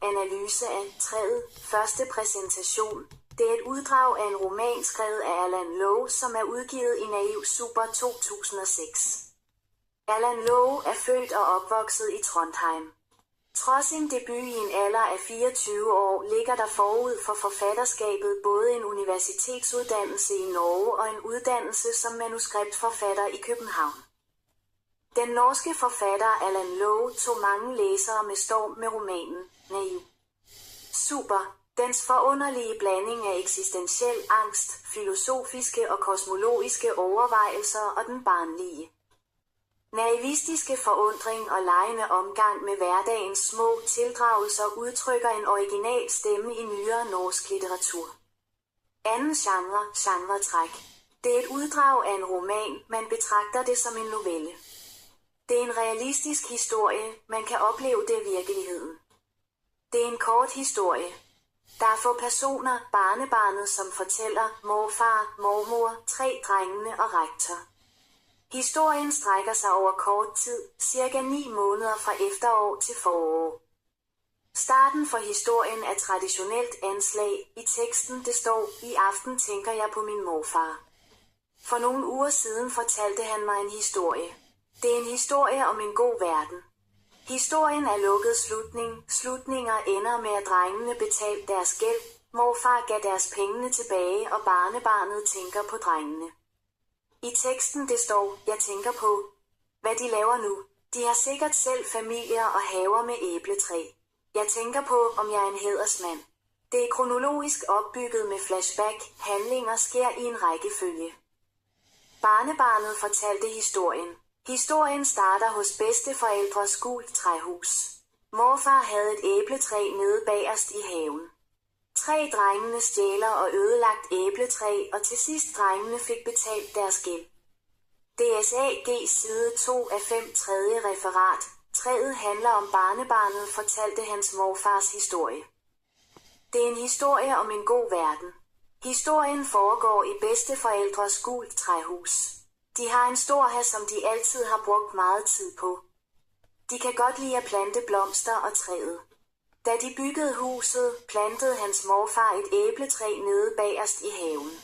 Analyse af træet. Første præsentation. Det er et uddrag af en roman skrevet af Allan Lowe, som er udgivet i Naiv Super 2006. Allan Lowe er født og opvokset i Trondheim. Trods sin debut i en alder af 24 år ligger der forud for forfatterskabet både en universitetsuddannelse i Norge og en uddannelse som manuskriptforfatter i København. Den norske forfatter Allan Lowe tog mange læsere med storm med romanen Naiv Super. Dens forunderlige blanding af eksistentiel angst, filosofiske og kosmologiske overvejelser og den barnlige, naivistiske forundring og legende omgang med hverdagens små tildragelser udtrykker en original stemme i nyere norsk litteratur. Anden genretræk. Det er et uddrag af en roman, man betragter det som en novelle. Det er en realistisk historie, man kan opleve det i virkeligheden. Det er en kort historie. Der er få personer, barnebarnet som fortæller, morfar, mormor, 3 drengene og rektor. Historien strækker sig over kort tid, cirka 9 måneder fra efterår til forår. Starten for historien er traditionelt anslag. I teksten det står, i aften tænker jeg på min morfar. For nogle uger siden fortalte han mig en historie. Det er en historie om en god verden. Historien er lukket slutning. Slutninger ender med at drengene betalte deres gæld, morfar gav deres pengene tilbage og barnebarnet tænker på drengene. I teksten det står, jeg tænker på, hvad de laver nu. De har sikkert selv familier og haver med æbletræ. Jeg tænker på, om jeg er en hædersmand. Det er kronologisk opbygget med flashback. Handlinger sker i en rækkefølge. Barnebarnet fortalte historien. Historien starter hos bedsteforældres gult træhus. Morfar havde et æbletræ nede bagerst i haven. 3 drengene stjæler og ødelagt æbletræ, og til sidst drengene fik betalt deres gæld. DSAG side 2 af 5 tredje referat. Træet handler om barnebarnet fortalte hans morfars historie. Det er en historie om en god verden. Historien foregår i bedsteforældres gult træhus. De har en stor have, som de altid har brugt meget tid på. De kan godt lide at plante blomster og træet. Da de byggede huset, plantede hans morfar et æbletræ nede bagerst i haven.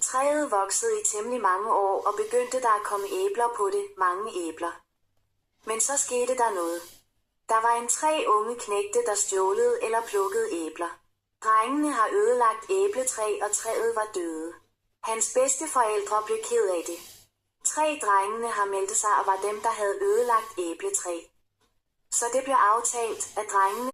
Træet voksede i temmelig mange år og begyndte der at komme æbler på det, mange æbler. Men så skete der noget. Der var 3 unge knægte, der stjålede eller plukkede æbler. Drengene har ødelagt æbletræ, og træet var døde. Hans bedsteforældre blev ked af det. 3 drengene har meldt sig og var dem, der havde ødelagt æbletræ. Så det blev aftalt, at drengene